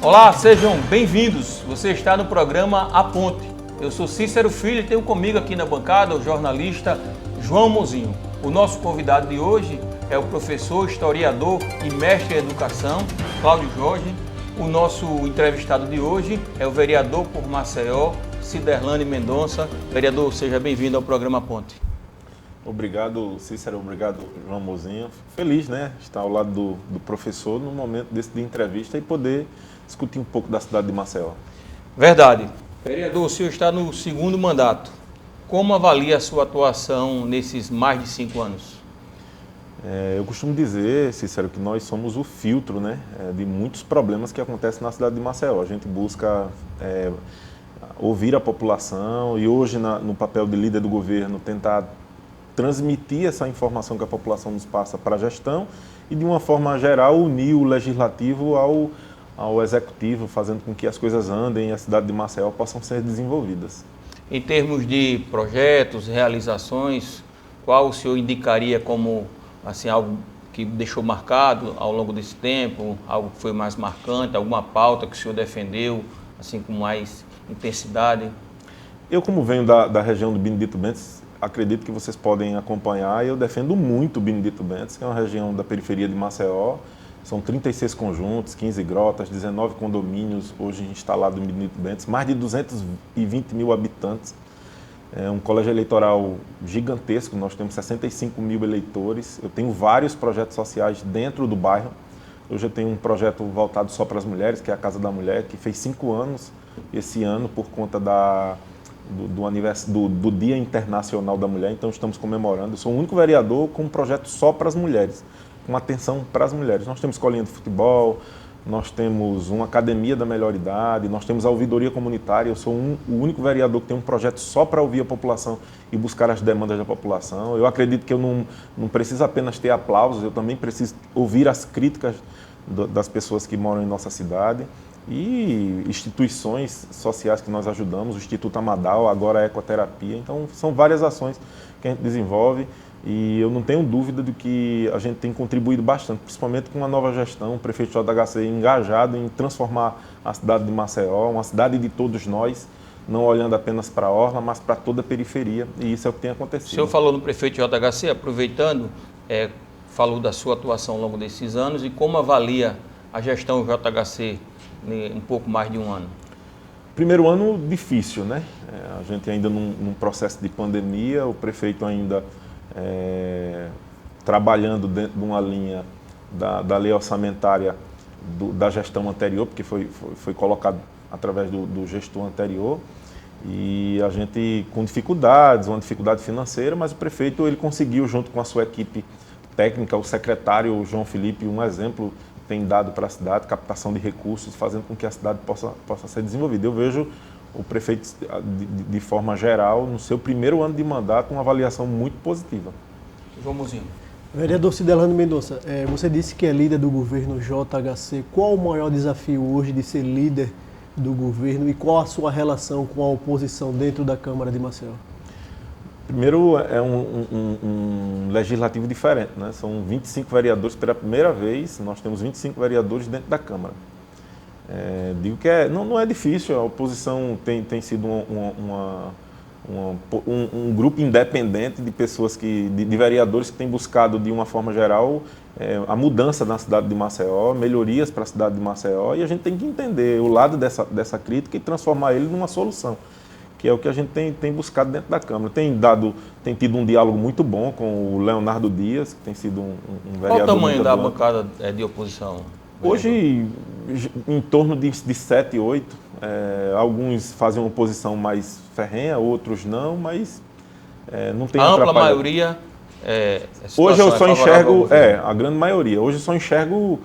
Olá, sejam bem-vindos. Você está no programa A Ponte. Eu sou Cícero Filho e tenho comigo aqui na bancada o jornalista João Mozinho. O nosso convidado de hoje é o professor, historiador e mestre em educação, Cláudio Jorge. O nosso entrevistado de hoje é o vereador por Maceió, Ciderlane Mendonça. Vereador, seja bem-vindo ao programa A Ponte. Obrigado, Cícero. Obrigado, João Mozinho. Fico feliz, estar ao lado do professor no momento desse de entrevista e poder discutir um pouco da cidade de Maceió. Verdade. Vereador, o senhor está no segundo mandato. Como avalia a sua atuação nesses mais de 5 anos? Eu costumo dizer, Cícero, que nós somos o filtro, de muitos problemas que acontecem na cidade de Maceió. A gente busca ouvir a população e hoje, no papel de líder do governo, tentar transmitir essa informação que a população nos passa para a gestão e, de uma forma geral, unir o legislativo ao executivo, fazendo com que as coisas andem e a cidade de Maceió possam ser desenvolvidas. Em termos de projetos, realizações, qual o senhor indicaria como algo que deixou marcado ao longo desse tempo, algo que foi mais marcante, alguma pauta que o senhor defendeu com mais intensidade? Eu, como venho da região do Benedito Bentes, acredito que vocês podem acompanhar. Eu defendo muito o Benedito Bentes, que é uma região da periferia de Maceió. São 36 conjuntos, 15 grotas, 19 condomínios hoje instalados no Benedito Bentes, mais de 220 mil habitantes. É um colégio eleitoral gigantesco, nós temos 65 mil eleitores. Eu tenho vários projetos sociais dentro do bairro. Hoje eu tenho um projeto voltado só para as mulheres, que é a Casa da Mulher, que fez 5 anos esse ano por conta do Dia Internacional da Mulher, então estamos comemorando. Eu sou o único vereador com um projeto só para as mulheres, com atenção para as mulheres. Nós temos escolinha de futebol, nós temos uma academia da melhor idade, nós temos a ouvidoria comunitária. Eu sou o único vereador que tem um projeto só para ouvir a população e buscar as demandas da população. Eu acredito que eu não preciso apenas ter aplausos, eu também preciso ouvir as críticas das pessoas que moram em nossa cidade. E instituições sociais que nós ajudamos, o Instituto Amadal, agora a Ecoterapia. Então, são várias ações que a gente desenvolve e eu não tenho dúvida de que a gente tem contribuído bastante, principalmente com a nova gestão, o prefeito JHC engajado em transformar a cidade de Maceió, uma cidade de todos nós, não olhando apenas para a orla, mas para toda a periferia, e isso é o que tem acontecido. O senhor falou no prefeito JHC, aproveitando, falou da sua atuação ao longo desses anos e como avalia a gestão JHC um pouco mais de um ano? Primeiro ano difícil, a gente ainda num processo de pandemia, o prefeito ainda trabalhando dentro de uma linha da lei orçamentária da gestão anterior, porque foi colocado através do gestor anterior, e a gente com dificuldades, uma dificuldade financeira, mas o prefeito ele conseguiu, junto com a sua equipe técnica, o secretário João Felipe, um exemplo tem dado para a cidade, captação de recursos, fazendo com que a cidade possa ser desenvolvida. Eu vejo o prefeito, de forma geral, no seu primeiro ano de mandato, uma avaliação muito positiva. João Mozinho. Vereador Ciderlane Mendonça, você disse que é líder do governo JHC. Qual o maior desafio hoje de ser líder do governo e qual a sua relação com a oposição dentro da Câmara de Maceió? Primeiro, é um legislativo diferente, São 25 vereadores pela primeira vez, nós temos 25 vereadores dentro da Câmara. Digo que não é difícil, a oposição tem sido um grupo independente de pessoas, de vereadores que têm buscado, de uma forma geral, a mudança na cidade de Maceió, melhorias para a cidade de Maceió, e a gente tem que entender o lado dessa crítica e transformar ele numa solução, que é o que a gente tem buscado dentro da Câmara. Tem tido um diálogo muito bom com o Leonardo Dias, que tem sido um vereador... Qual o tamanho da bancada de oposição? Hoje, em torno de 7, 8. Alguns fazem uma oposição mais ferrenha, outros não, mas não tem a ampla maioria... Hoje eu só enxergo... a grande maioria. Hoje eu só enxergo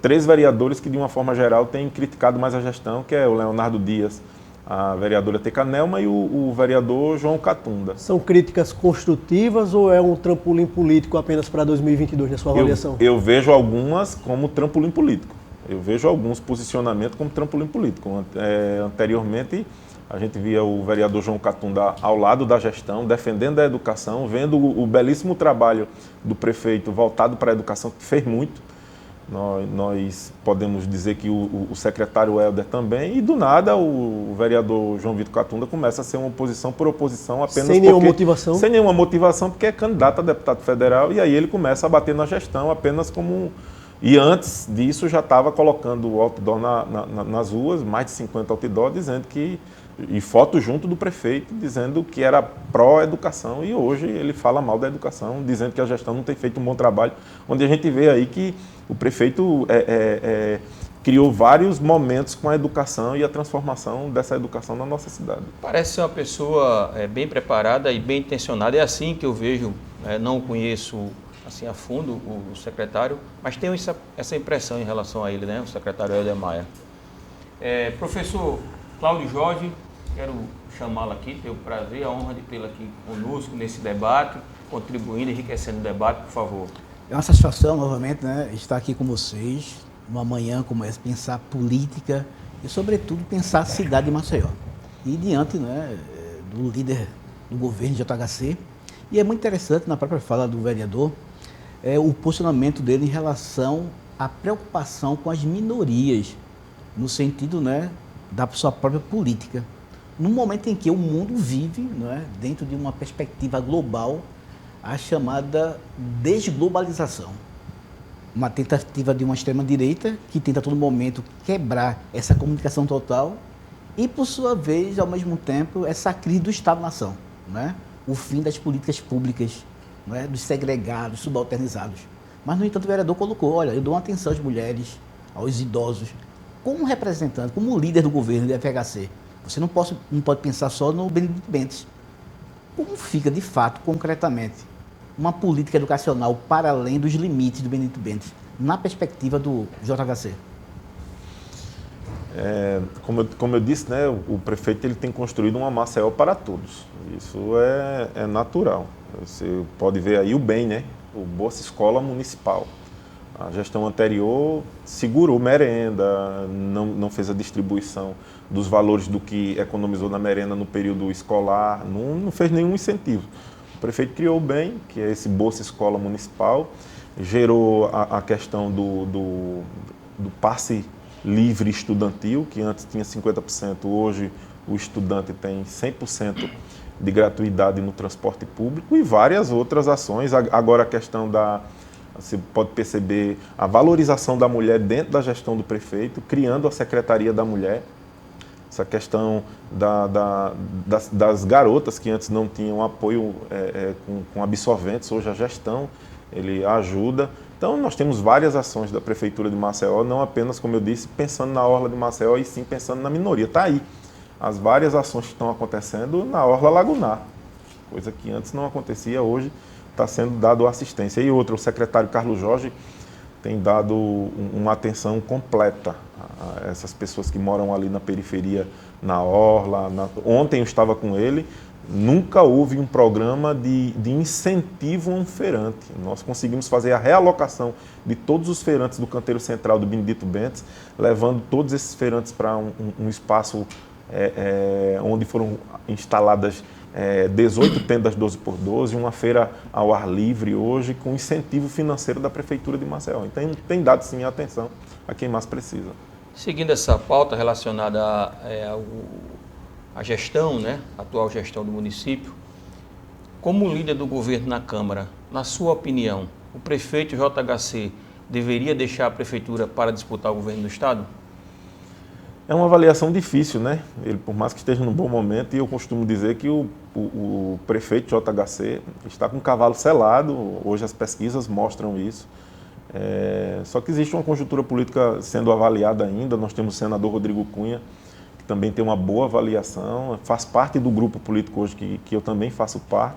3 vereadores que, de uma forma geral, têm criticado mais a gestão, que é o Leonardo Dias, a vereadora Teca Nelma e o vereador João Catunda. São críticas construtivas ou é um trampolim político apenas para 2022, na sua avaliação? Eu vejo algumas como trampolim político. Eu vejo alguns posicionamentos como trampolim político. Anteriormente, a gente via o vereador João Catunda ao lado da gestão, defendendo a educação, vendo o belíssimo trabalho do prefeito voltado para a educação, que fez muito. Nós podemos dizer que o secretário Helder também, e do nada o vereador João Vitor Catunda começa a ser uma oposição por oposição apenas sem nenhuma motivação? Sem nenhuma motivação, porque é candidato a deputado federal, e aí ele começa a bater na gestão apenas como... E antes disso já estava colocando outdoor nas ruas, mais de 50 outdoor, dizendo que... E foto junto do prefeito, dizendo que era pró-educação, e hoje ele fala mal da educação, dizendo que a gestão não tem feito um bom trabalho, onde a gente vê aí que o prefeito criou vários momentos com a educação e a transformação dessa educação na nossa cidade. Parece ser uma pessoa bem preparada e bem intencionada, é assim que eu vejo, não conheço assim a fundo o secretário, mas tenho essa impressão em relação a ele, né, o secretário Helder Maia. Professor Cláudio Jorge, quero chamá-lo aqui, tenho o prazer e a honra de tê-lo aqui conosco nesse debate, contribuindo, enriquecendo o debate, por favor. É uma satisfação, novamente, né, estar aqui com vocês, numa manhã como essa, pensar política e, sobretudo, pensar a cidade de Maceió. E diante, né, do líder do governo de JHC, e é muito interessante, na própria fala do vereador, o posicionamento dele em relação à preocupação com as minorias, no sentido, né, da sua própria política. No momento em que o mundo vive, não é, dentro de uma perspectiva global, a chamada desglobalização. Uma tentativa de uma extrema-direita que tenta a todo momento quebrar essa comunicação total e, por sua vez, ao mesmo tempo, essa crise do Estado-nação, né? O fim das políticas públicas, não é, dos segregados, subalternizados. Mas, no entanto, o vereador colocou, olha, eu dou uma atenção às mulheres, aos idosos, como representante, como líder do governo do FHC, você não pode pensar só no Benedito Bentes. Como fica, de fato, concretamente, uma política educacional para além dos limites do Benedito Bentes, na perspectiva do JHC? Como eu disse, né, o prefeito ele tem construído uma Maceió para todos. Isso é natural. Você pode ver aí o BEM, né, o Bolsa Escola Municipal. A gestão anterior segurou merenda, não fez a distribuição dos valores do que economizou na merenda no período escolar, não fez nenhum incentivo. O prefeito criou o BEM, que é esse Bolsa Escola Municipal, gerou a questão do passe livre estudantil, que antes tinha 50%, hoje o estudante tem 100% de gratuidade no transporte público e várias outras ações. Agora a questão você pode perceber a valorização da mulher dentro da gestão do prefeito, criando a Secretaria da Mulher. Essa questão das garotas que antes não tinham apoio com absorventes, hoje a gestão ele ajuda. Então nós temos várias ações da Prefeitura de Maceió, não apenas, como eu disse, pensando na orla de Maceió, e sim pensando na minoria. Está aí as várias ações que estão acontecendo na orla lagunar, coisa que antes não acontecia, hoje está sendo dado assistência. E outro, o secretário Carlos Jorge tem dado uma atenção completa a essas pessoas que moram ali na periferia, na orla. Ontem eu estava com ele, nunca houve um programa de incentivo a um feirante. Nós conseguimos fazer a realocação de todos os feirantes do canteiro central do Benedito Bentes, levando todos esses feirantes para um espaço onde foram instaladas 18 tendas 12x12, uma feira ao ar livre hoje, com incentivo financeiro da Prefeitura de Maceió. Então tem dado sim atenção a quem mais precisa. Seguindo essa pauta relacionada à gestão, né, a atual gestão do município, como líder do governo na Câmara, na sua opinião, o prefeito JHC deveria deixar a Prefeitura para disputar o governo do Estado? É uma avaliação difícil, né? Ele, por mais que esteja num bom momento, e eu costumo dizer que o prefeito JHC está com o cavalo selado, hoje as pesquisas mostram isso. Só que existe uma conjuntura política sendo avaliada ainda, nós temos o senador Rodrigo Cunha, que também tem uma boa avaliação, faz parte do grupo político hoje que eu também faço parte.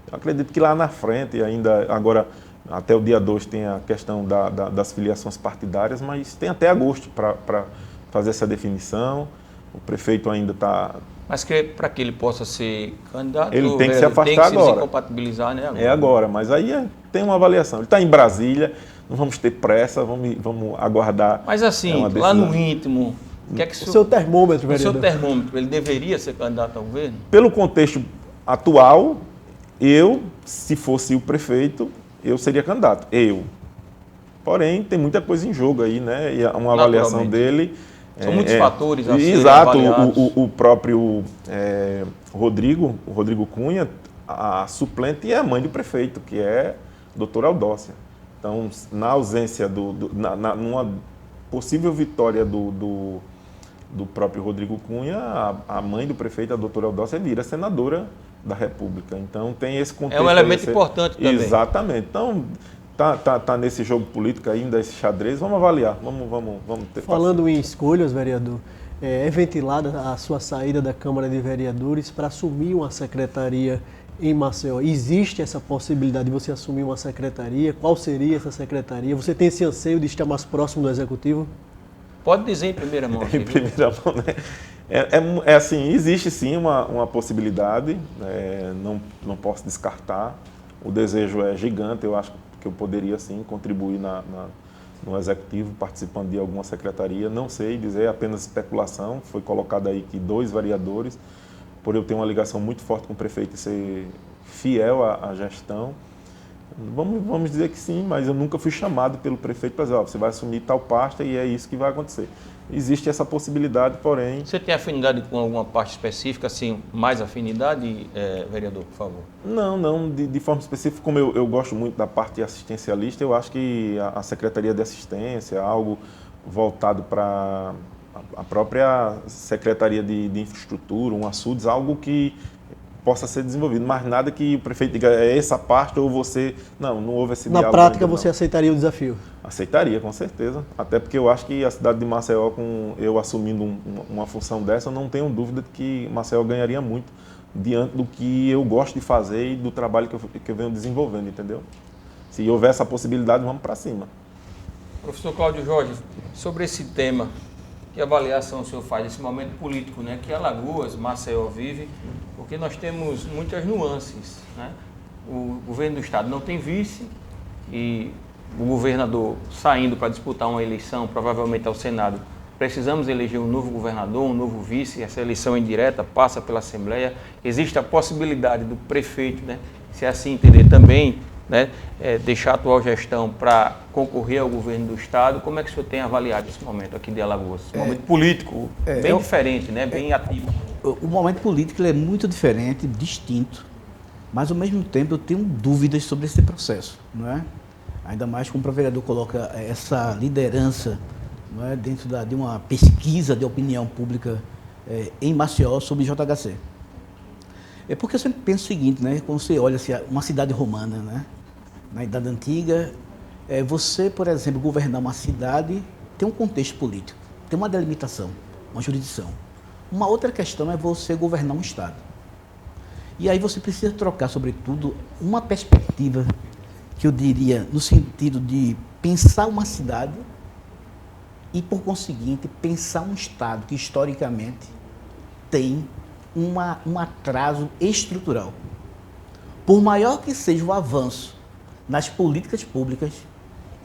Eu acredito que lá na frente, ainda agora, até o dia 2 tem a questão das filiações partidárias, mas tem até agosto para fazer essa definição. O prefeito ainda está... Mas para que ele possa ser candidato, ele tem que se afastar tem que agora. Se compatibilizar, né? Agora. É agora, mas aí tem uma avaliação. Ele está em Brasília, não vamos ter pressa, vamos aguardar. Mas assim, lá no íntimo, o que é que o seu termômetro, vereador? O seu termômetro, ele deveria ser candidato ao governo? Pelo contexto atual, se fosse o prefeito, eu seria candidato. Porém, tem muita coisa em jogo aí, né? E uma avaliação dele... São muitos fatores a serem exato, avaliados. o próprio Rodrigo Cunha, a suplente é a mãe do prefeito, que é a doutora Eudócia. Então, na ausência, numa possível vitória do próprio Rodrigo Cunha, a mãe do prefeito, a doutora Eudócia, vira senadora da República. Então, tem esse contexto. É um elemento importante também. Exatamente. Então, tá nesse jogo político ainda, esse xadrez, vamos avaliar, vamos ter Falando em escolhas, vereador, é ventilada a sua saída da Câmara de Vereadores para assumir uma secretaria em Maceió. Existe essa possibilidade de você assumir uma secretaria? Qual seria essa secretaria? Você tem esse anseio de estar mais próximo do Executivo? Pode dizer em primeira mão. Em primeira mão, né? Assim, existe sim uma possibilidade, não posso descartar. O desejo é gigante, eu acho que eu poderia sim contribuir no Executivo, participando de alguma secretaria. Não sei dizer, apenas especulação. Foi colocado aí que 2 vereadores, por eu ter uma ligação muito forte com o prefeito e ser fiel à gestão. Vamos dizer que sim, mas eu nunca fui chamado pelo prefeito para dizer, você vai assumir tal pasta e é isso que vai acontecer. Existe essa possibilidade, porém... Você tem afinidade com alguma parte específica, assim, mais afinidade, vereador, por favor? Não, de forma específica, como eu gosto muito da parte assistencialista, eu acho que a Secretaria de Assistência, algo voltado para a própria Secretaria de Infraestrutura, um açudes, algo que possa ser desenvolvido, mas nada que o prefeito diga, é essa parte ou você... Não houve esse diálogo. Na prática, ainda, você aceitaria o desafio? Aceitaria, com certeza. Até porque eu acho que a cidade de Maceió, com eu assumindo uma função dessa, eu não tenho dúvida de que Maceió ganharia muito diante do que eu gosto de fazer e do trabalho que eu venho desenvolvendo, entendeu? Se houver essa possibilidade, vamos para cima. Professor Cláudio Jorge, sobre esse tema, que avaliação o senhor faz desse momento político, né, que Alagoas, Maceió vive, porque nós temos muitas nuances, né? O governo do estado não tem vice e o governador saindo para disputar uma eleição, provavelmente ao Senado, precisamos eleger um novo governador, um novo vice, essa eleição indireta passa pela Assembleia, existe a possibilidade do prefeito, né, se assim entender também, né, deixar a atual gestão para concorrer ao governo do estado. Como é que o senhor tem avaliado esse momento aqui de Alagoas? Esse momento político, bem diferente, né, bem ativo. O momento político ele é muito diferente, distinto, mas ao mesmo tempo eu tenho dúvidas sobre esse processo, não é? Ainda mais como o vereador coloca essa liderança, não é, dentro de uma pesquisa de opinião pública em Maceió sobre JHC. É porque eu sempre penso o seguinte, né? Quando você olha assim, uma cidade romana, né? Na Idade Antiga, você, por exemplo, governar uma cidade tem um contexto político, tem uma delimitação, uma jurisdição. Uma outra questão é você governar um estado. E aí você precisa trocar, sobretudo, uma perspectiva que eu diria no sentido de pensar uma cidade e, por conseguinte, pensar um estado que historicamente tem um atraso estrutural. Por maior que seja o avanço nas políticas públicas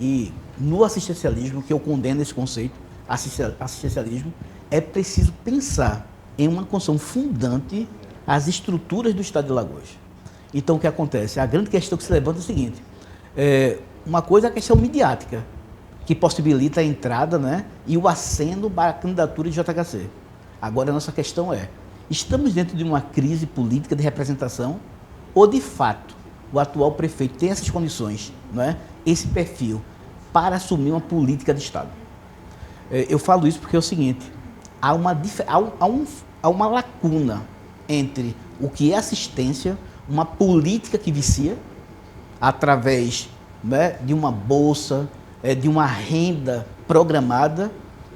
e no assistencialismo, que eu condeno esse conceito, assistencialismo, é preciso pensar em uma construção fundante às estruturas do estado de Alagoas. Então, o que acontece? A grande questão que se levanta é o seguinte, uma coisa é a questão midiática, que possibilita a entrada, né, e o aceno para a candidatura de JHC. Agora, a nossa questão é, estamos dentro de uma crise política de representação ou, de fato, o atual prefeito tem essas condições, não é? Esse perfil, para assumir uma política de Estado? Eu falo isso porque é o seguinte, há uma lacuna entre o que é assistência, uma política que vicia, através, né, de uma bolsa, de uma renda programada,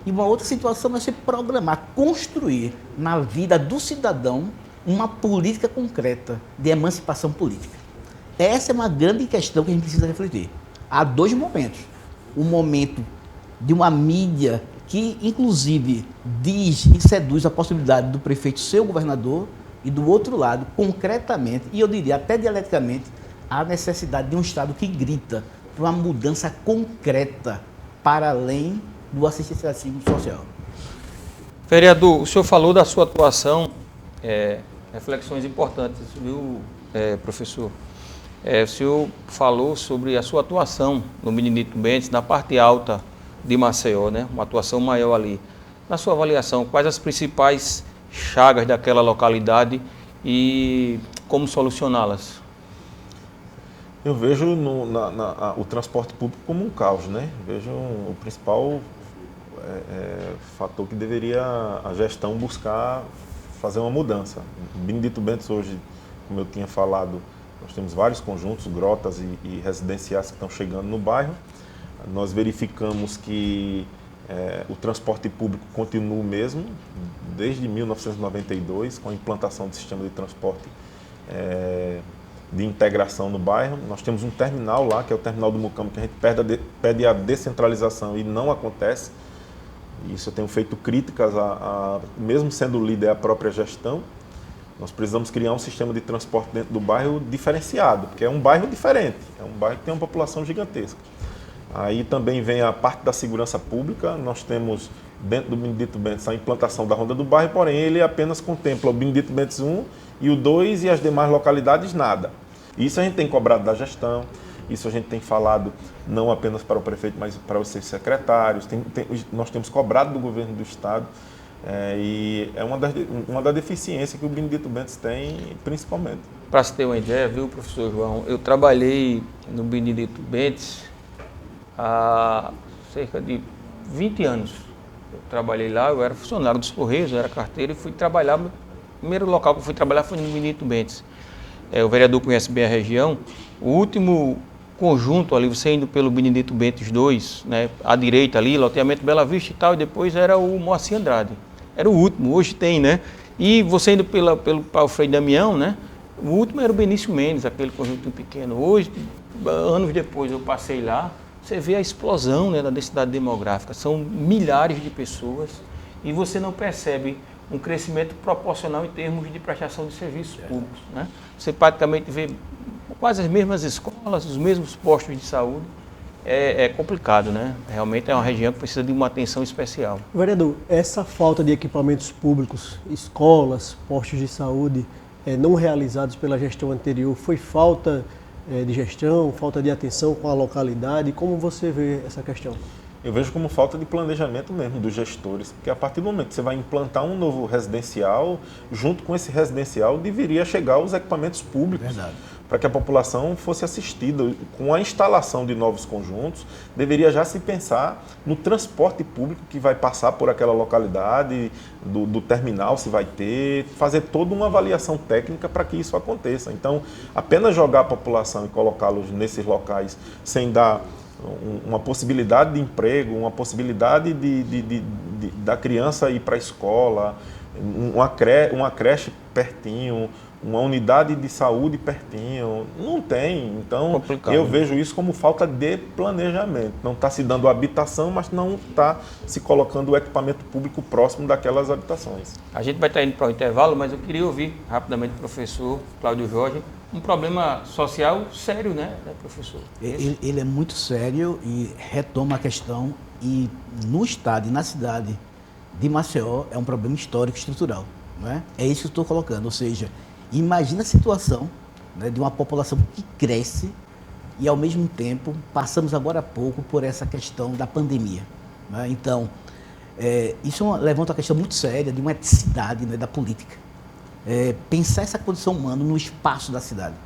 e uma outra situação é você programar, construir na vida do cidadão uma política concreta de emancipação política. Essa é uma grande questão que a gente precisa refletir. Há 2 momentos. O momento de uma mídia que, inclusive, diz e seduz a possibilidade do prefeito ser o governador, e do outro lado, concretamente, e eu diria até dialeticamente, a necessidade de um Estado que grita por uma mudança concreta para além do assistencialismo social. Vereador, o senhor falou da sua atuação, reflexões importantes, viu, professor? O senhor falou sobre a sua atuação no Benedito Bentes, na parte alta de Maceió, né? Uma atuação maior ali. Na sua avaliação, quais as principais chagas daquela localidade e como solucioná-las? Eu vejo o transporte público como um caos, né? Vejo o principal fator que deveria a gestão buscar fazer uma mudança. Benedito Bentes hoje, como eu tinha falado, nós temos vários conjuntos, grotas e residenciais que estão chegando no bairro. Nós verificamos que o transporte público continua o mesmo, desde 1992, com a implantação do sistema de transporte de integração no bairro. Nós temos um terminal lá, que é o terminal do Mucamo, que a gente pede a descentralização e não acontece. Isso eu tenho feito críticas, mesmo sendo líder a própria gestão. Nós precisamos criar um sistema de transporte dentro do bairro diferenciado, porque é um bairro diferente, é um bairro que tem uma população gigantesca. Aí também vem a parte da segurança pública. Nós temos dentro do Benedito Bentes a implantação da Ronda do Bairro, porém ele apenas contempla o Benedito Bentes 1 e o 2 e as demais localidades nada. Isso a gente tem cobrado da gestão, isso a gente tem falado não apenas para o prefeito, mas para os seus secretários. Nós temos cobrado do governo do estado e é uma da deficiência que o Benedito Bentes tem, principalmente. Para se ter uma ideia, viu, professor João, eu trabalhei no Benedito Bentes há cerca de 20 anos. Eu trabalhei lá, eu era funcionário dos Correios, eu era carteiro e fui trabalhar. O primeiro local que eu fui trabalhar foi no Benedito Bentes. O vereador conhece bem a região. O último conjunto ali, você indo pelo Benedito Bentes 2, né, à direita ali, loteamento Bela Vista e tal, e depois era o Moacir Andrade. Era o último, hoje tem, né? E você indo pelo Alfredo Damião, né? O último era o Benício Mendes, aquele conjunto pequeno. Hoje, anos depois, eu passei lá, você vê a explosão, né, da densidade demográfica. São milhares de pessoas e você não percebe um crescimento proporcional em termos de prestação de serviços públicos, né? Você praticamente vê quase as mesmas escolas, os mesmos postos de saúde. É complicado, né? Realmente é uma região que precisa de uma atenção especial. Vereador, essa falta de equipamentos públicos, escolas, postos de saúde, não realizados pela gestão anterior, foi falta de gestão, falta de atenção com a localidade? Como você vê essa questão? Eu vejo como falta de planejamento mesmo dos gestores, porque a partir do momento que você vai implantar um novo residencial, junto com esse residencial deveria chegar os equipamentos públicos. Verdade. Para que a população fosse assistida. Com a instalação de novos conjuntos, deveria já se pensar no transporte público que vai passar por aquela localidade, do terminal se vai ter, fazer toda uma avaliação técnica para que isso aconteça. Então, apenas jogar a população e colocá-los nesses locais sem dar uma possibilidade de emprego, uma possibilidade da criança ir para a escola, uma creche pertinho, uma unidade de saúde pertinho, não tem. Então, complicado, eu vejo isso como falta de planejamento. Não está se dando habitação, mas não está se colocando o equipamento público próximo daquelas habitações. A gente vai estar indo para o intervalo, mas eu queria ouvir rapidamente o professor Cláudio Jorge. Um problema social sério, né, professor? Ele é muito sério e retoma a questão, e no estado e na cidade de Maceió é um problema histórico e estrutural, não é? É isso que eu estou colocando, ou seja, imagina a situação, né, de uma população que cresce e, ao mesmo tempo, passamos agora há pouco por essa questão da pandemia, né? Então, isso levanta uma questão muito séria de uma eticidade, né, da política. Pensar essa condição humana no espaço da cidade.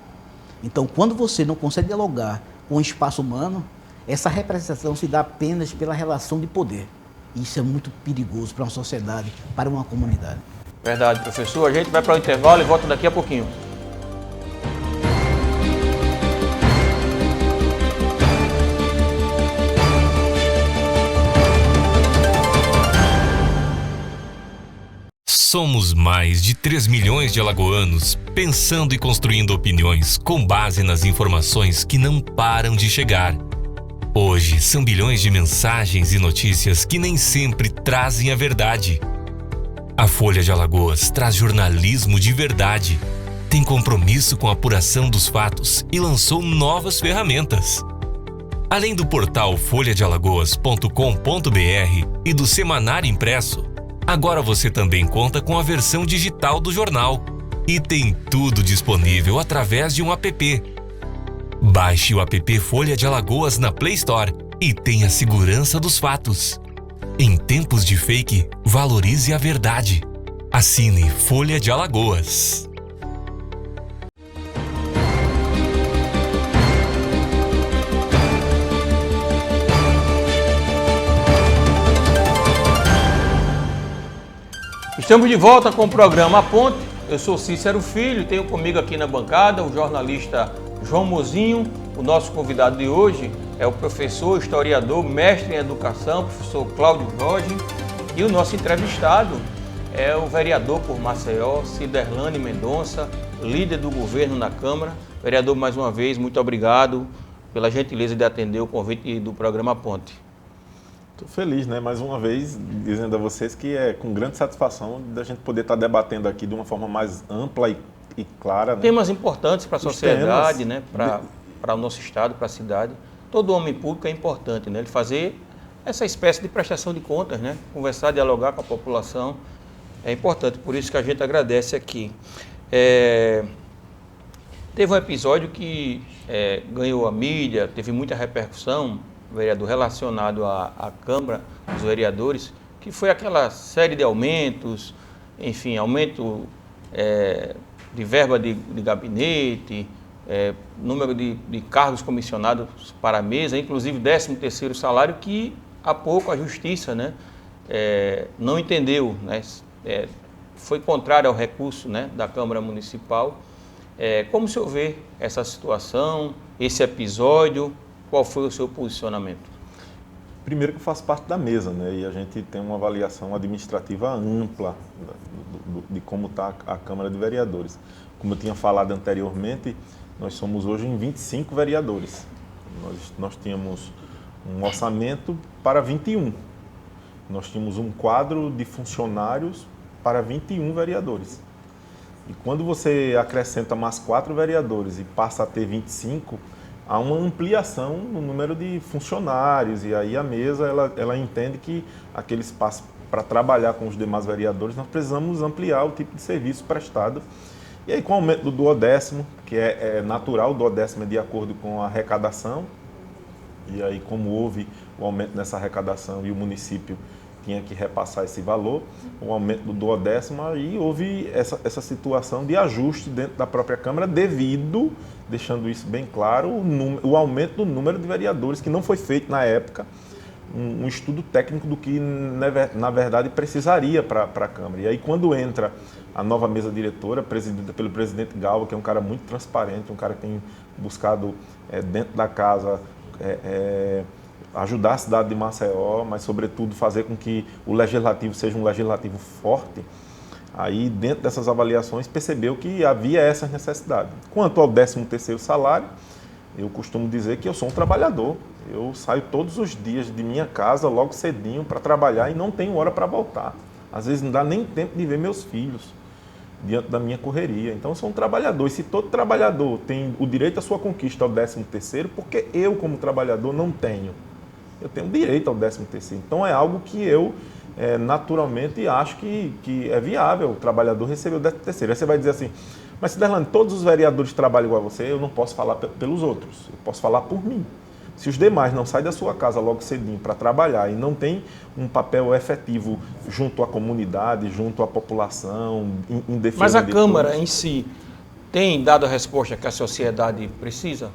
Então, quando você não consegue dialogar com o espaço humano, essa representação se dá apenas pela relação de poder. Isso é muito perigoso para uma sociedade, para uma comunidade. Verdade, professor. A gente vai para o intervalo e volta daqui a pouquinho. Somos mais de 3 milhões de alagoanos pensando e construindo opiniões com base nas informações que não param de chegar. Hoje são bilhões de mensagens e notícias que nem sempre trazem a verdade. A Folha de Alagoas traz jornalismo de verdade, tem compromisso com a apuração dos fatos e lançou novas ferramentas. Além do portal folhadealagoas.com.br e do semanário impresso, agora você também conta com a versão digital do jornal e tem tudo disponível através de um app. Baixe o app Folha de Alagoas na Play Store e tenha segurança dos fatos. Em tempos de fake, valorize a verdade. Assine Folha de Alagoas. Estamos de volta com o programa A Ponte. Eu sou Cícero Filho, tenho comigo aqui na bancada o jornalista João Mozinho. O nosso convidado de hoje é o professor, historiador, mestre em educação, professor Cláudio Jorge. E o nosso entrevistado é o vereador por Maceió, Ciderlane Mendonça, líder do governo na Câmara. Vereador, mais uma vez, muito obrigado pela gentileza de atender o convite do programa A Ponte. Estou feliz, né? Mais uma vez, dizendo a vocês que é com grande satisfação da gente poder estar debatendo aqui de uma forma mais ampla e clara. Né? Temas importantes para a sociedade, né? Para o nosso estado, para a cidade. Todo homem público é importante, né? Ele fazer essa espécie de prestação de contas, né? Conversar, dialogar com a população é importante, por isso que a gente agradece aqui. Teve um episódio que ganhou a mídia, teve muita repercussão, vereador, relacionado à Câmara dos Vereadores, que foi aquela série de aumentos, enfim, aumento de verba de gabinete, número de cargos comissionados para a mesa, inclusive 13º salário, que há pouco a Justiça, né, não entendeu, né, foi contrário ao recurso, né, da Câmara Municipal. Como o senhor vê essa situação, esse episódio? Qual foi o seu posicionamento? Primeiro que eu faço parte da mesa, né? E a gente tem uma avaliação administrativa ampla de como está a Câmara de Vereadores. Como eu tinha falado anteriormente, nós somos hoje em 25 vereadores. Nós tínhamos um orçamento para 21. Nós tínhamos um quadro de funcionários para 21 vereadores. E quando você acrescenta mais 4 vereadores e passa a ter 25, há uma ampliação no número de funcionários, e aí a mesa ela entende que aquele espaço para trabalhar com os demais vereadores, nós precisamos ampliar o tipo de serviço prestado. E aí com o aumento do duodécimo, que é natural, o duodécimo é de acordo com a arrecadação, e aí como houve o aumento nessa arrecadação e o município tinha que repassar esse valor, o aumento do duodécimo, aí houve essa situação de ajuste dentro da própria Câmara devido, deixando isso bem claro, o aumento do número de vereadores, que não foi feito na época um estudo técnico do que na verdade precisaria para a Câmara. E aí quando entra a nova mesa diretora, presidida pelo presidente Galva, que é um cara muito transparente, um cara que tem buscado dentro da casa ajudar a cidade de Maceió, mas sobretudo fazer com que o legislativo seja um legislativo forte, aí dentro dessas avaliações percebeu que havia essa necessidade. Quanto ao 13º salário, eu costumo dizer que eu sou um trabalhador, eu saio todos os dias de minha casa logo cedinho para trabalhar e não tenho hora para voltar. Às vezes não dá nem tempo de ver meus filhos diante da minha correria. Então eu sou um trabalhador, e se todo trabalhador tem o direito à sua conquista ao 13º, porque eu como trabalhador não tenho? Eu tenho direito ao 13º. Então é algo que eu naturalmente acho que é viável o trabalhador receber o 13º. Aí você vai dizer assim, mas Ciderlane, todos os vereadores trabalham igual a você, eu não posso falar pelos outros, eu posso falar por mim. Se os demais não saem da sua casa logo cedinho para trabalhar e não tem um papel efetivo junto à comunidade, junto à população, em defesa Mas a de Câmara todos, em si tem dado a resposta que a sociedade precisa?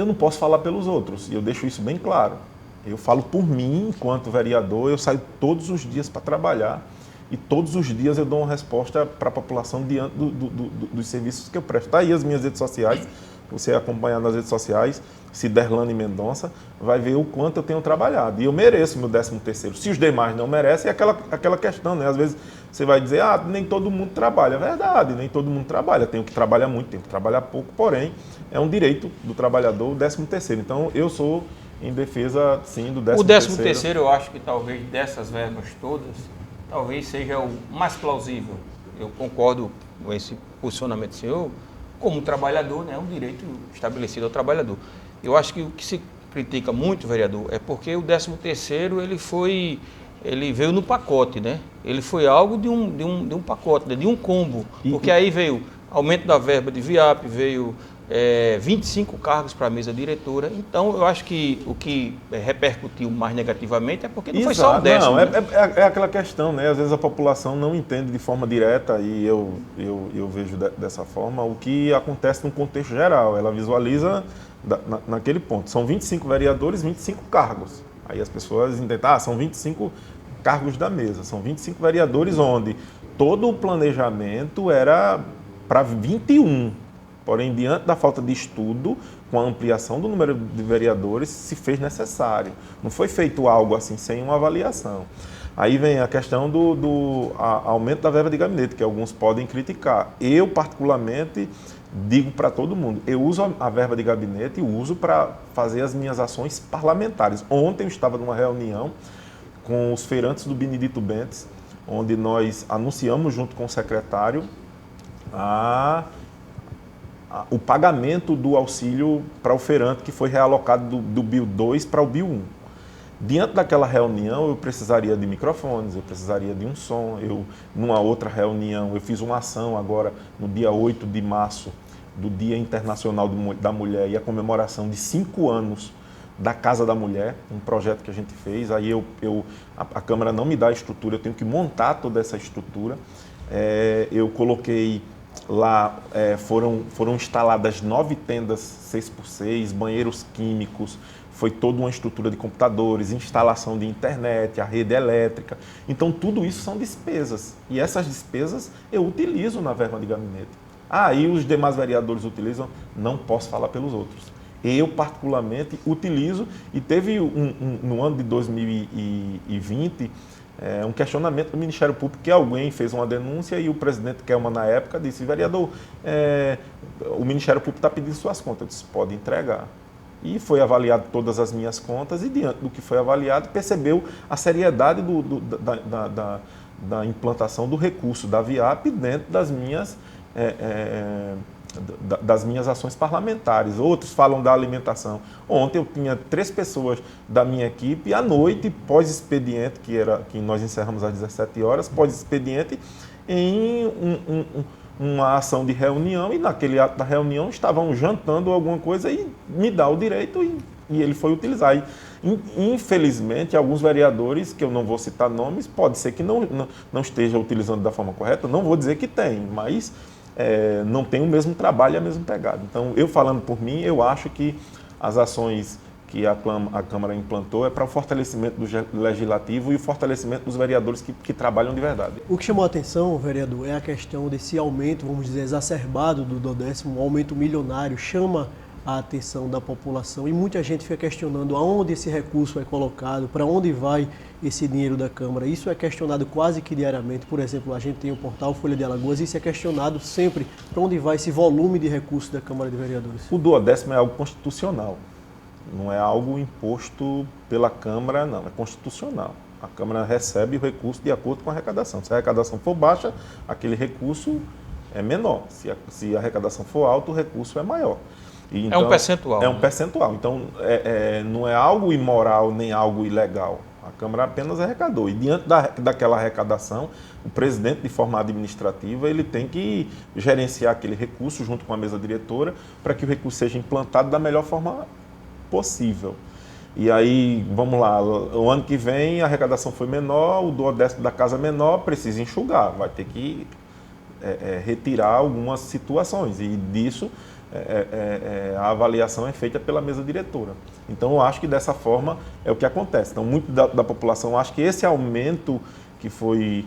eu não posso falar pelos outros, e eu deixo isso bem claro. Eu falo por mim, enquanto vereador, eu saio todos os dias para trabalhar e todos os dias eu dou uma resposta para a população diante dos serviços que eu presto. Está aí as minhas redes sociais, você acompanhar nas redes sociais, Ciderlane Mendonça, vai ver o quanto eu tenho trabalhado. E eu mereço meu 13º. Se os demais não merecem, é aquela questão, né? Às vezes você vai dizer, nem todo mundo trabalha. É verdade, nem todo mundo trabalha. Tenho que trabalhar muito, tenho que trabalhar pouco, porém, é um direito do trabalhador o 13º. Então, eu sou em defesa, sim, do 13º. O 13º, eu acho que talvez dessas verbas todas, talvez seja o mais plausível. Eu concordo com esse posicionamento do senhor. Como trabalhador, né, é um direito estabelecido ao trabalhador. Eu acho que o que se critica muito, vereador, é porque o 13º ele veio no pacote, né? Ele foi algo de um pacote, né, de um combo. Porque aí veio aumento da verba de VIAP, veio 25 cargos para a mesa diretora. Então, eu acho que o que repercutiu mais negativamente é porque não foi só o décimo. Não, é aquela questão, né? Às vezes a população não entende de forma direta, e eu vejo dessa forma, o que acontece no contexto geral. Ela visualiza naquele ponto. São 25 vereadores, 25 cargos. Aí as pessoas entendem, são 25 cargos da mesa, são 25 vereadores, onde todo o planejamento era para 21. Porém, diante da falta de estudo, com a ampliação do número de vereadores, se fez necessário. Não foi feito algo assim sem uma avaliação. Aí vem a questão do aumento da verba de gabinete, que alguns podem criticar. Eu, particularmente, digo para todo mundo, eu uso a verba de gabinete e uso para fazer as minhas ações parlamentares. Ontem eu estava numa reunião com os feirantes do Benedito Bentes, onde nós anunciamos junto com o secretário o pagamento do auxílio para o feirante, que foi realocado do BIL 2 para o BIL 1. Diante daquela reunião, eu precisaria de microfones, eu precisaria de um som. Numa outra reunião, eu fiz uma ação agora, no dia 8 de março, do Dia Internacional da Mulher, e a comemoração de 5 anos da Casa da Mulher, um projeto que a gente fez. Aí a Câmara não me dá a estrutura, eu tenho que montar toda essa estrutura. Eu coloquei lá, foram instaladas 9 tendas 6x6, banheiros químicos, foi toda uma estrutura de computadores, instalação de internet, a rede elétrica. Então, tudo isso são despesas. E essas despesas eu utilizo na verba de gabinete. E os demais vereadores utilizam, não posso falar pelos outros. Eu, particularmente, utilizo, e teve no ano de 2020, um questionamento do Ministério Público, que alguém fez uma denúncia e o presidente Kelman, na época, disse: vereador, o Ministério Público está pedindo suas contas. Eu disse: pode entregar. E foi avaliado todas as minhas contas, e diante do que foi avaliado, percebeu a seriedade da implantação do recurso da VIAP dentro das minhas ações parlamentares. Outros falam da alimentação. Ontem eu tinha 3 pessoas da minha equipe, à noite, pós-expediente, que nós encerramos às 17 horas, pós-expediente, em uma ação de reunião, e naquele ato da reunião estavam jantando alguma coisa e me dá o direito, e ele foi utilizar. E, infelizmente, alguns vereadores, que eu não vou citar nomes, pode ser que não esteja utilizando da forma correta, não vou dizer que tem, mas não tem o mesmo trabalho e a mesma pegada. Então, eu falando por mim, eu acho que as ações que a Câmara implantou é para o fortalecimento do Legislativo e o fortalecimento dos vereadores que trabalham de verdade. O que chamou a atenção, vereador, é a questão desse aumento, vamos dizer, exacerbado do 10º, um aumento milionário, chama a atenção da população, e muita gente fica questionando aonde esse recurso é colocado, para onde vai esse dinheiro da Câmara. Isso é questionado quase que diariamente. Por exemplo, a gente tem o portal Folha de Alagoas, e isso é questionado sempre, para onde vai esse volume de recursos da Câmara de Vereadores. O 10º é algo constitucional, não é algo imposto pela Câmara, não, é constitucional. A Câmara recebe o recurso de acordo com a arrecadação. Se a arrecadação for baixa, aquele recurso é menor. Se a arrecadação for alta, o recurso é maior. Então, é um percentual. É um percentual. Então, não é algo imoral nem algo ilegal. A Câmara apenas arrecadou. E diante daquela arrecadação, o presidente, de forma administrativa, ele tem que gerenciar aquele recurso junto com a mesa diretora para que o recurso seja implantado da melhor forma possível. E aí, vamos lá, o ano que vem a arrecadação foi menor, o 10º da casa menor, precisa enxugar, vai ter que retirar algumas situações. E disso... a avaliação é feita pela mesa diretora. Então, eu acho que dessa forma é o que acontece. Então, muito da população acha que esse aumento que foi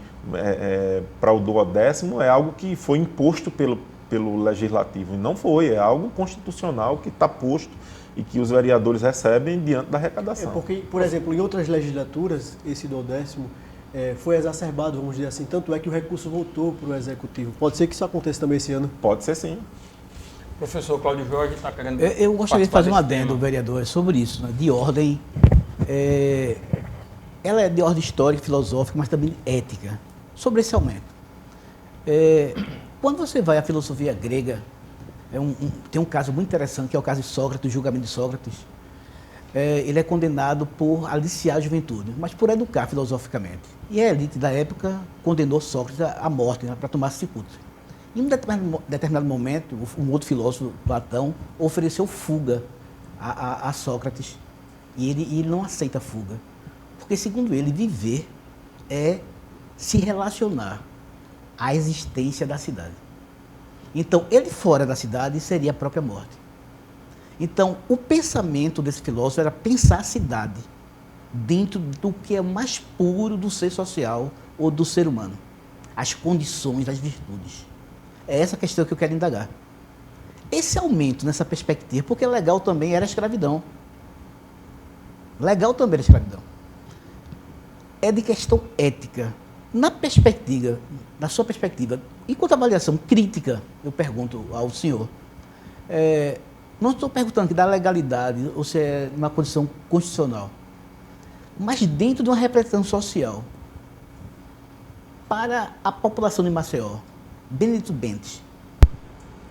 para o 10º é algo que foi imposto pelo Legislativo. E não foi, é algo constitucional que está posto e que os vereadores recebem diante da arrecadação. Porque, por exemplo, em outras legislaturas, esse 10º foi exacerbado, vamos dizer assim, tanto é que o recurso voltou para o Executivo. Pode ser que isso aconteça também esse ano? Pode ser, sim. Professor Cláudio Jorge está querendo... Eu gostaria de fazer um adendo, vereador, sobre isso, né, de ordem. Ela é de ordem histórica, filosófica, mas também ética, sobre esse aumento. Quando você vai à filosofia grega, tem um caso muito interessante, que é o caso de Sócrates, o julgamento de Sócrates. Ele é condenado por aliciar a juventude, mas por educar filosoficamente. E a elite da época condenou Sócrates à morte, né, para tomar cicuta. Em um determinado momento, um outro filósofo, Platão, ofereceu fuga a Sócrates. E ele não aceita a fuga. Porque, segundo ele, viver é se relacionar à existência da cidade. Então, ele fora da cidade seria a própria morte. Então, o pensamento desse filósofo era pensar a cidade dentro do que é mais puro do ser social ou do ser humano. As condições, as virtudes. É essa questão que eu quero indagar. Esse aumento nessa perspectiva, porque legal também era a escravidão. Legal também era a escravidão. É de questão ética. Na sua perspectiva, enquanto avaliação crítica, eu pergunto ao senhor, não estou perguntando que da legalidade ou se é uma condição constitucional, mas dentro de uma representação social, para a população de Maceió, Benedito Bentes,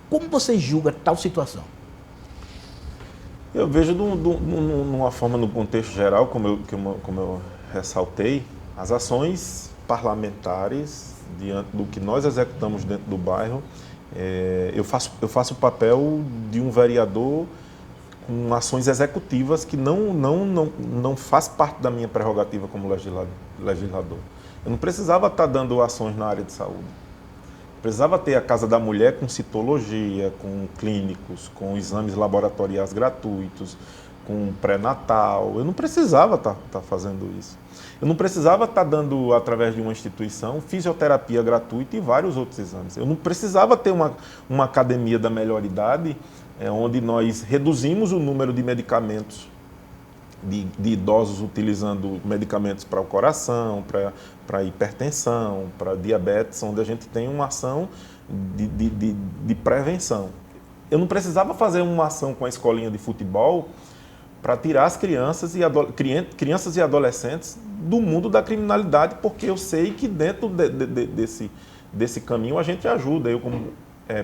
como você julga tal situação? Eu vejo de uma forma, no contexto geral, como eu ressaltei, as ações parlamentares, diante do que nós executamos dentro do bairro, eu faço o papel de um vereador com ações executivas que não faz parte da minha prerrogativa como legislador. Eu não precisava estar dando ações na área de saúde. Precisava ter a Casa da Mulher com citologia, com clínicos, com exames laboratoriais gratuitos, com pré-natal. Eu não precisava estar fazendo isso. Eu não precisava estar dando, através de uma instituição, fisioterapia gratuita e vários outros exames. Eu não precisava ter uma academia da melhor idade, onde nós reduzimos o número de medicamentos de idosos utilizando medicamentos para o coração, para hipertensão, para diabetes, onde a gente tem uma ação de prevenção. Eu não precisava fazer uma ação com a escolinha de futebol para tirar as crianças e adolescentes do mundo da criminalidade, porque eu sei que dentro desse caminho a gente ajuda. Eu, como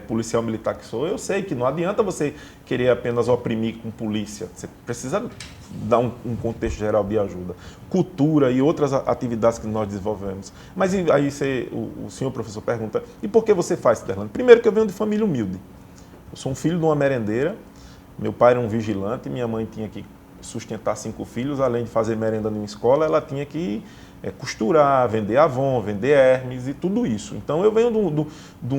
policial militar que sou, eu sei que não adianta você querer apenas oprimir com polícia. Você precisa dar um contexto geral de ajuda. Cultura e outras atividades que nós desenvolvemos. Mas aí o senhor professor pergunta, e por que você faz, Derlando? Primeiro que eu venho de família humilde. Eu sou um filho de uma merendeira, meu pai era um vigilante, minha mãe tinha que sustentar 5 filhos, além de fazer merenda numa escola, ela tinha que costurar, vender Avon, vender Hermes e tudo isso. Então eu venho de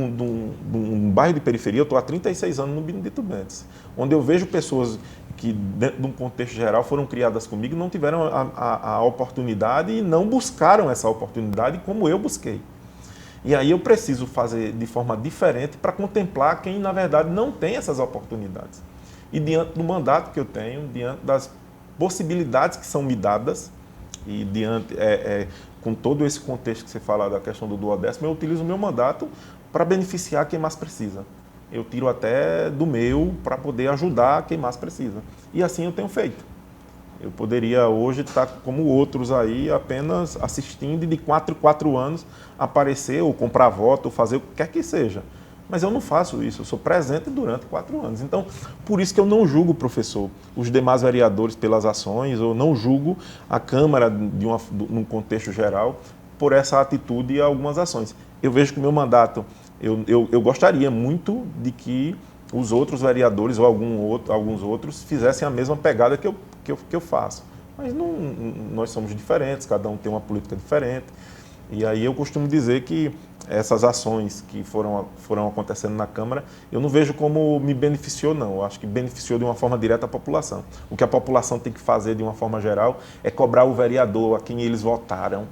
um bairro de periferia, eu estou há 36 anos no Benedito Bentes, onde eu vejo pessoas que, dentro de um contexto geral, foram criadas comigo e não tiveram a oportunidade e não buscaram essa oportunidade como eu busquei. E aí eu preciso fazer de forma diferente para contemplar quem, na verdade, não tem essas oportunidades. E diante do mandato que eu tenho, diante das possibilidades que são me dadas, e diante, com todo esse contexto que você fala da questão do duodécimo, eu utilizo o meu mandato para beneficiar quem mais precisa. Eu tiro até do meu para poder ajudar quem mais precisa. E assim eu tenho feito. Eu poderia hoje estar como outros aí, apenas assistindo e de 4 em 4 anos aparecer ou comprar voto ou fazer o que quer que seja. Mas eu não faço isso, eu sou presente durante 4 anos. Então, por isso que eu não julgo, professor, os demais vereadores pelas ações, ou não julgo a Câmara num contexto geral por essa atitude e algumas ações. Eu vejo que o meu mandato, eu gostaria muito de que os outros vereadores ou alguns outros fizessem a mesma pegada que eu faço. Mas nós somos diferentes, cada um tem uma política diferente. E aí eu costumo dizer que essas ações que foram acontecendo na Câmara, eu não vejo como me beneficiou, não. Eu acho que beneficiou de uma forma direta a população. O que a população tem que fazer, de uma forma geral, é cobrar o vereador a quem eles votaram,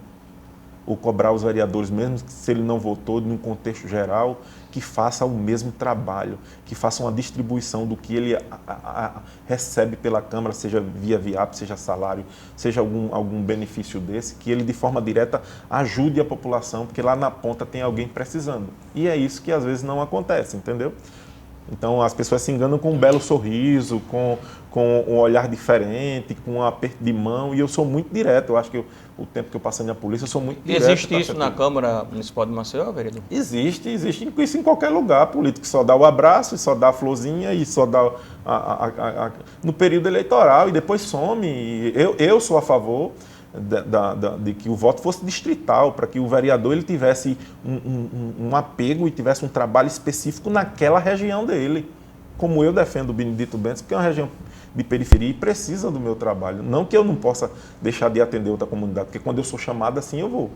ou cobrar os vereadores, mesmo se ele não votou, num contexto geral, que faça o mesmo trabalho, que faça uma distribuição do que ele recebe pela Câmara, seja via VIAP, seja salário, seja algum benefício desse, que ele de forma direta ajude a população, porque lá na ponta tem alguém precisando. E é isso que às vezes não acontece, entendeu? Então as pessoas se enganam com um belo sorriso, com um olhar diferente, com um aperto de mão, e eu sou muito direto. Eu acho que o tempo que eu passei na polícia, eu sou muito direto. Existe isso na Câmara Municipal de Maceió, vereador? Existe isso em qualquer lugar. Político só dá o abraço, e só dá a florzinha, e só dá no período eleitoral, e depois some. Eu sou a favor de que o voto fosse distrital, para que o vereador ele tivesse um apego e tivesse um trabalho específico naquela região dele. Como eu defendo o Benedito Bentes, porque é uma região de periferia e precisa do meu trabalho. Não que eu não possa deixar de atender outra comunidade, porque quando eu sou chamado assim, eu vou.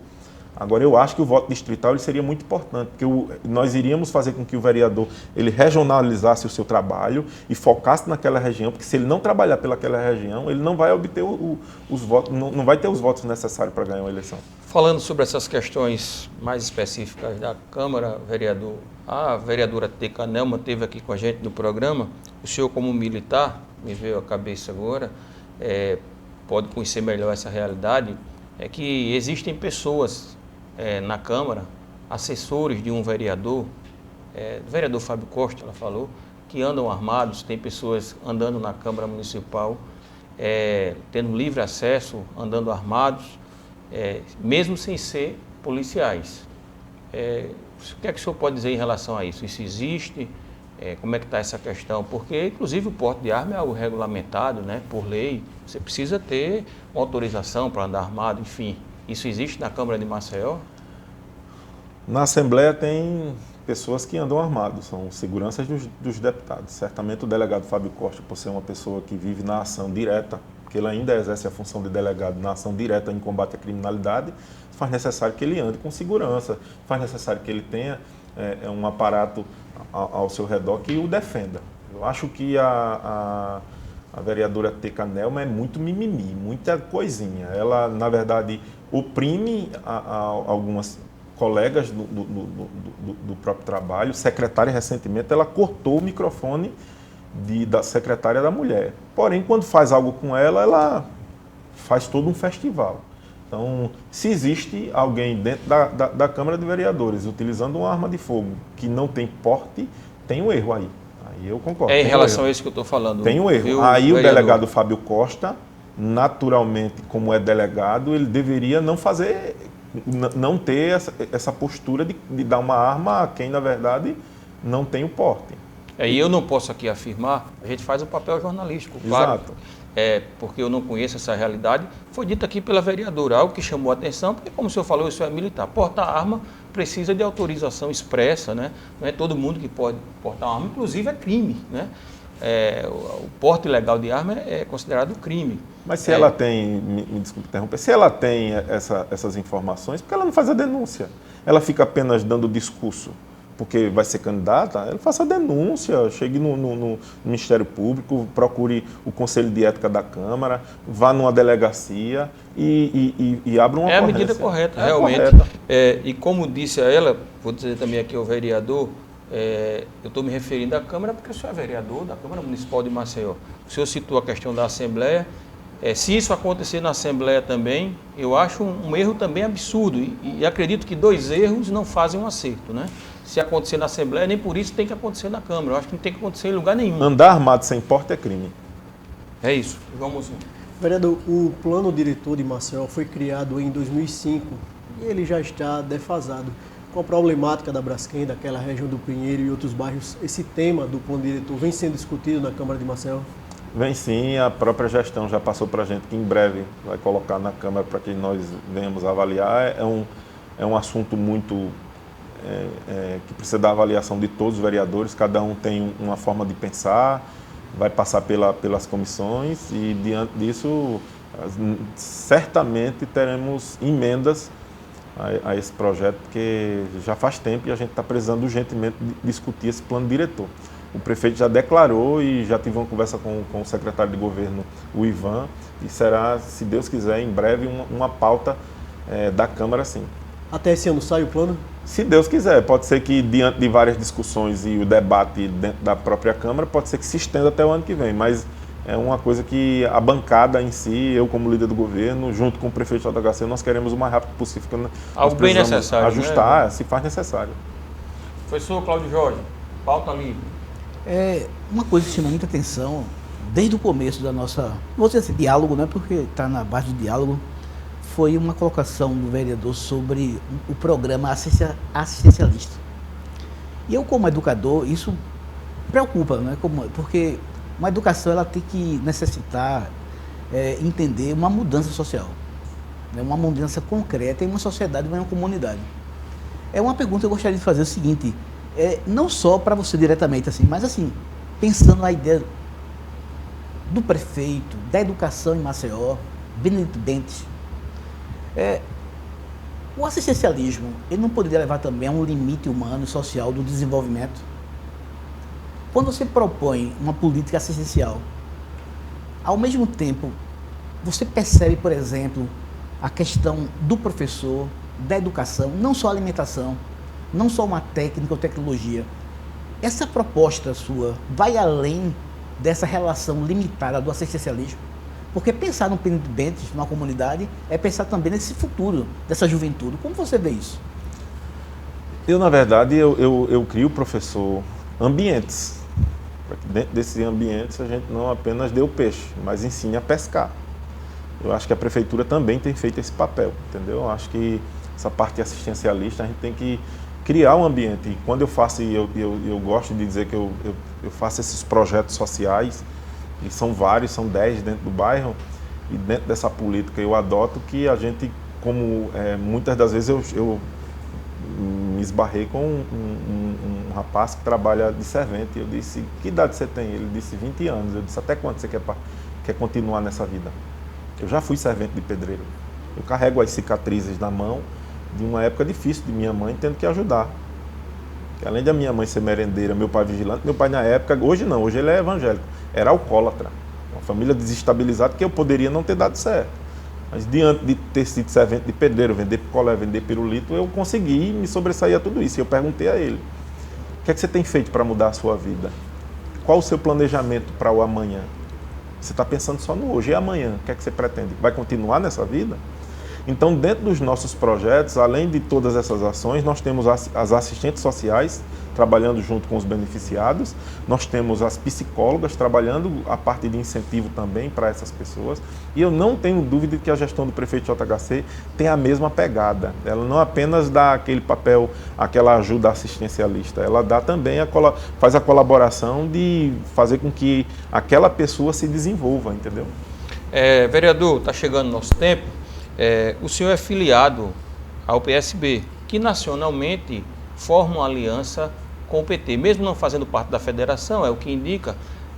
Agora, eu acho que o voto distrital ele seria muito importante, porque nós iríamos fazer com que o vereador ele regionalizasse o seu trabalho e focasse naquela região, porque se ele não trabalhar pelaquela região, ele não vai obter os votos, não vai ter os votos necessários para ganhar uma eleição. Falando sobre essas questões mais específicas da Câmara, vereador, a vereadora Teca Nelma esteve aqui com a gente no programa. O senhor, como militar, me veio à cabeça agora, pode conhecer melhor essa realidade, é que existem pessoas na Câmara, assessores de um vereador, do vereador Fábio Costa, ela falou, que andam armados, tem pessoas andando na Câmara Municipal, tendo livre acesso, andando armados, mesmo sem ser policiais. O que é que o senhor pode dizer em relação a isso? Isso existe? Como é que está essa questão? Porque, inclusive, o porte de arma é algo regulamentado, né, por lei. Você precisa ter uma autorização para andar armado, enfim. Isso existe na Câmara de Maceió? Na Assembleia tem pessoas que andam armados, são seguranças dos deputados. Certamente o delegado Fábio Costa, por ser uma pessoa que vive na ação direta, porque ele ainda exerce a função de delegado na ação direta em combate à criminalidade, faz necessário que ele ande com segurança, faz necessário que ele tenha um aparato ao seu redor que o defenda. Eu acho que a vereadora Teca Nelma é muito mimimi, muita coisinha. Ela, na verdade, oprime algumas colegas do próprio trabalho. Secretária, recentemente, ela cortou o microfone da secretária da mulher. Porém, quando faz algo com ela faz todo um festival. Então, se existe alguém dentro da Câmara de Vereadores utilizando uma arma de fogo que não tem porte, tem um erro aí. Aí eu concordo. Em relação a isso que eu estou falando. Tem um erro. Viu, aí vereador? O delegado Fábio Costa, naturalmente, como é delegado, ele deveria não ter essa postura de dar uma arma a quem, na verdade, não tem o porte. E eu não posso aqui afirmar, a gente faz o papel jornalístico, claro. Exato. Porque eu não conheço essa realidade. Foi dito aqui pela vereadora, algo que chamou a atenção, porque, como o senhor falou, isso é militar. Portar arma precisa de autorização expressa, né? Não é todo mundo que pode portar arma, inclusive é crime, né? O porte ilegal de arma é considerado crime. Mas se ela tem, me desculpe interromper, se ela tem essas informações, por que ela não faz a denúncia? Ela fica apenas dando discurso porque vai ser candidata, ela faça a denúncia, chegue no Ministério Público, procure o Conselho de Ética da Câmara, vá numa delegacia e abra uma ocorrência. É a medida correta, realmente. Correta. E como disse a ela, vou dizer também aqui ao vereador, eu estou me referindo à Câmara porque o senhor é vereador da Câmara Municipal de Maceió. O senhor citou a questão da Assembleia. Se isso acontecer na Assembleia também, eu acho um erro também absurdo. E acredito que 2 erros não fazem um acerto, né? Se acontecer na Assembleia, nem por isso tem que acontecer na Câmara. Eu acho que não tem que acontecer em lugar nenhum. Andar armado sem porte é crime. É isso. Vamos. Vereador, o plano diretor de Maceió foi criado em 2005 e ele já está defasado. Com a problemática da Braskem, daquela região do Pinheiro e outros bairros, esse tema do plano diretor vem sendo discutido na Câmara de Maceió? Vem sim, a própria gestão já passou para a gente que em breve vai colocar na Câmara para que nós venhamos avaliar. É um assunto muito que precisa da avaliação de todos os vereadores, cada um tem uma forma de pensar, vai passar pelas comissões e diante disso certamente teremos emendas a esse projeto, porque já faz tempo e a gente está precisando urgentemente discutir esse plano diretor. O prefeito já declarou e já tive uma conversa com o secretário de governo, o Ivan, e será, se Deus quiser, em breve uma pauta da Câmara, sim. Até esse ano sai o plano? Se Deus quiser, pode ser que diante de várias discussões e o debate dentro da própria Câmara, pode ser que se estenda até o ano que vem, mas é uma coisa que a bancada em si, eu como líder do governo, junto com o prefeito do JHC, nós queremos o mais rápido possível, porque nós bem necessário, ajustar, né? Se faz necessário. Professor Cláudio Jorge, pauta livre. Uma coisa que chamou muita atenção, desde o começo da nossa, vou dizer assim, diálogo, né, porque está na base do diálogo, foi uma colocação do vereador sobre o programa assistencialista. E eu, como educador, isso preocupa, né, porque uma educação ela tem que necessitar entender uma mudança social. né, uma mudança concreta em uma sociedade, em uma comunidade. É uma pergunta que eu gostaria de fazer o seguinte, não só para você diretamente, assim, mas assim, pensando na ideia do prefeito, da educação em Maceió, Benedito Bentes, o assistencialismo, ele não poderia levar também a um limite humano e social do desenvolvimento? Quando você propõe uma política assistencial, ao mesmo tempo, você percebe, por exemplo, a questão do professor, da educação, não só a alimentação, não só uma técnica ou tecnologia. Essa proposta sua vai além dessa relação limitada do assistencialismo? Porque pensar no Benedito Bentes, numa comunidade, é pensar também nesse futuro dessa juventude. Como você vê isso? Eu, na verdade, eu crio, professor, ambientes. Para que dentro desses ambientes a gente não apenas dê o peixe, mas ensine a pescar. Eu acho que a prefeitura também tem feito esse papel, entendeu? Eu acho que essa parte assistencialista a gente tem que criar um ambiente. E quando eu faço, eu gosto de dizer que eu faço esses projetos sociais, e são vários, são 10 dentro do bairro, e dentro dessa política eu adoto que a gente, como muitas das vezes eu me esbarrei com um rapaz que trabalha de servente. Eu disse, que idade você tem? Ele disse, 20 anos. Eu disse, até quando você quer continuar nessa vida? Eu já fui servente de pedreiro. Eu carrego as cicatrizes na mão de uma época difícil de minha mãe, tendo que ajudar. Porque além da minha mãe ser merendeira, meu pai vigilante, meu pai na época, hoje não, hoje ele é evangélico, era alcoólatra. Uma família desestabilizada que eu poderia não ter dado certo. Mas diante de ter sido servente de pedreiro, vender picolé, vender pirulito, eu consegui me sobressair a tudo isso. E eu perguntei a ele, o que é que você tem feito para mudar a sua vida? Qual o seu planejamento para o amanhã? Você está pensando só no hoje, e amanhã? O que é que você pretende? Vai continuar nessa vida? Então, dentro dos nossos projetos, além de todas essas ações, nós temos as assistentes sociais trabalhando junto com os beneficiados, nós temos as psicólogas trabalhando a parte de incentivo também para essas pessoas, e eu não tenho dúvida de que a gestão do prefeito JHC tem a mesma pegada. Ela não apenas dá aquele papel, aquela ajuda assistencialista, ela dá também faz a colaboração de fazer com que aquela pessoa se desenvolva, entendeu? Vereador, está chegando o nosso tempo. O senhor é filiado ao PSB, que nacionalmente forma uma aliança com o PT, mesmo não fazendo parte da federação, é o que indica,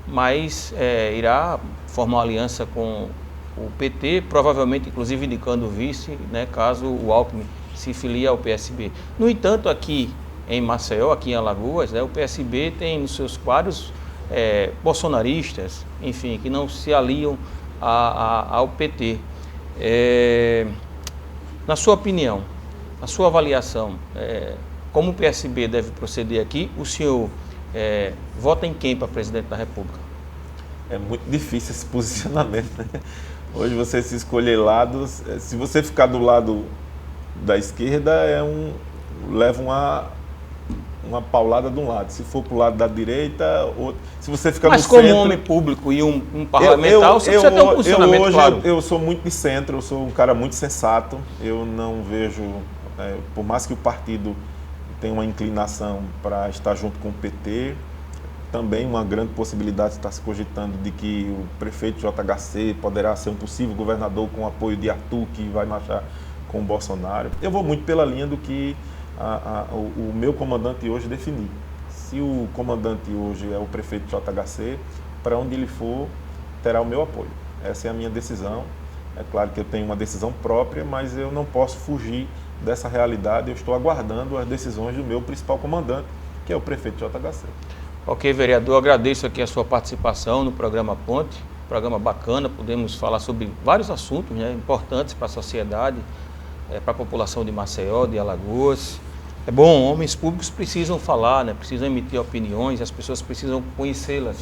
mas irá formar uma aliança com o PT, provavelmente inclusive indicando o vice, né, caso o Alckmin se filie ao PSB. No entanto, aqui em Maceió, aqui em Alagoas, o PSB tem nos seus quadros bolsonaristas, enfim, que não se aliam ao PT. Na sua opinião, na sua avaliação, como o PSB deve proceder aqui, o senhor vota em quem para presidente da República? É muito difícil esse posicionamento, né? Hoje você se escolher lados, se você ficar do lado da esquerda, leva uma paulada de um lado. Se for para o lado da direita, outro. Se você ficar no centro... Mas como homem público e um parlamentar, você precisa ter um posicionamento hoje, claro. Eu sou muito de centro, eu sou um cara muito sensato. Eu não vejo, por mais que o partido tenha uma inclinação para estar junto com o PT, também uma grande possibilidade está se cogitando de que o prefeito JHC poderá ser um possível governador com apoio de Arthur, que vai marchar com o Bolsonaro. Eu vou muito pela linha do que o meu comandante hoje definiu. Se o comandante hoje é o prefeito JHC, para onde ele for, terá o meu apoio. Essa é a minha decisão. É claro que eu tenho uma decisão própria, mas eu não posso fugir dessa realidade. Eu estou aguardando as decisões do meu principal comandante, que é o prefeito JHC. Ok, vereador, agradeço aqui a sua participação no programa Ponte. Programa bacana, podemos falar sobre vários assuntos, né, importantes para a sociedade, para a população de Maceió, de Alagoas. É bom, homens públicos precisam falar, né, precisam emitir opiniões, as pessoas precisam conhecê-las.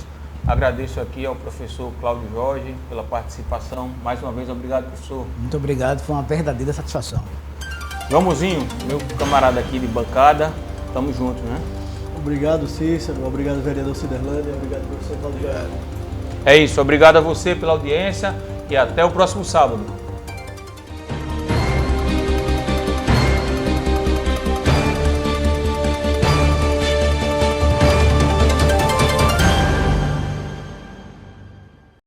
Agradeço aqui ao professor Cláudio Jorge pela participação. Mais uma vez, obrigado, professor. Muito obrigado, foi uma verdadeira satisfação. João Mozinho, meu camarada aqui de bancada, estamos juntos, né? Obrigado, Cícero. Obrigado, vereador Ciderlândia. Obrigado, professor Cláudio Jorge. É isso, obrigado a você pela audiência e até o próximo sábado.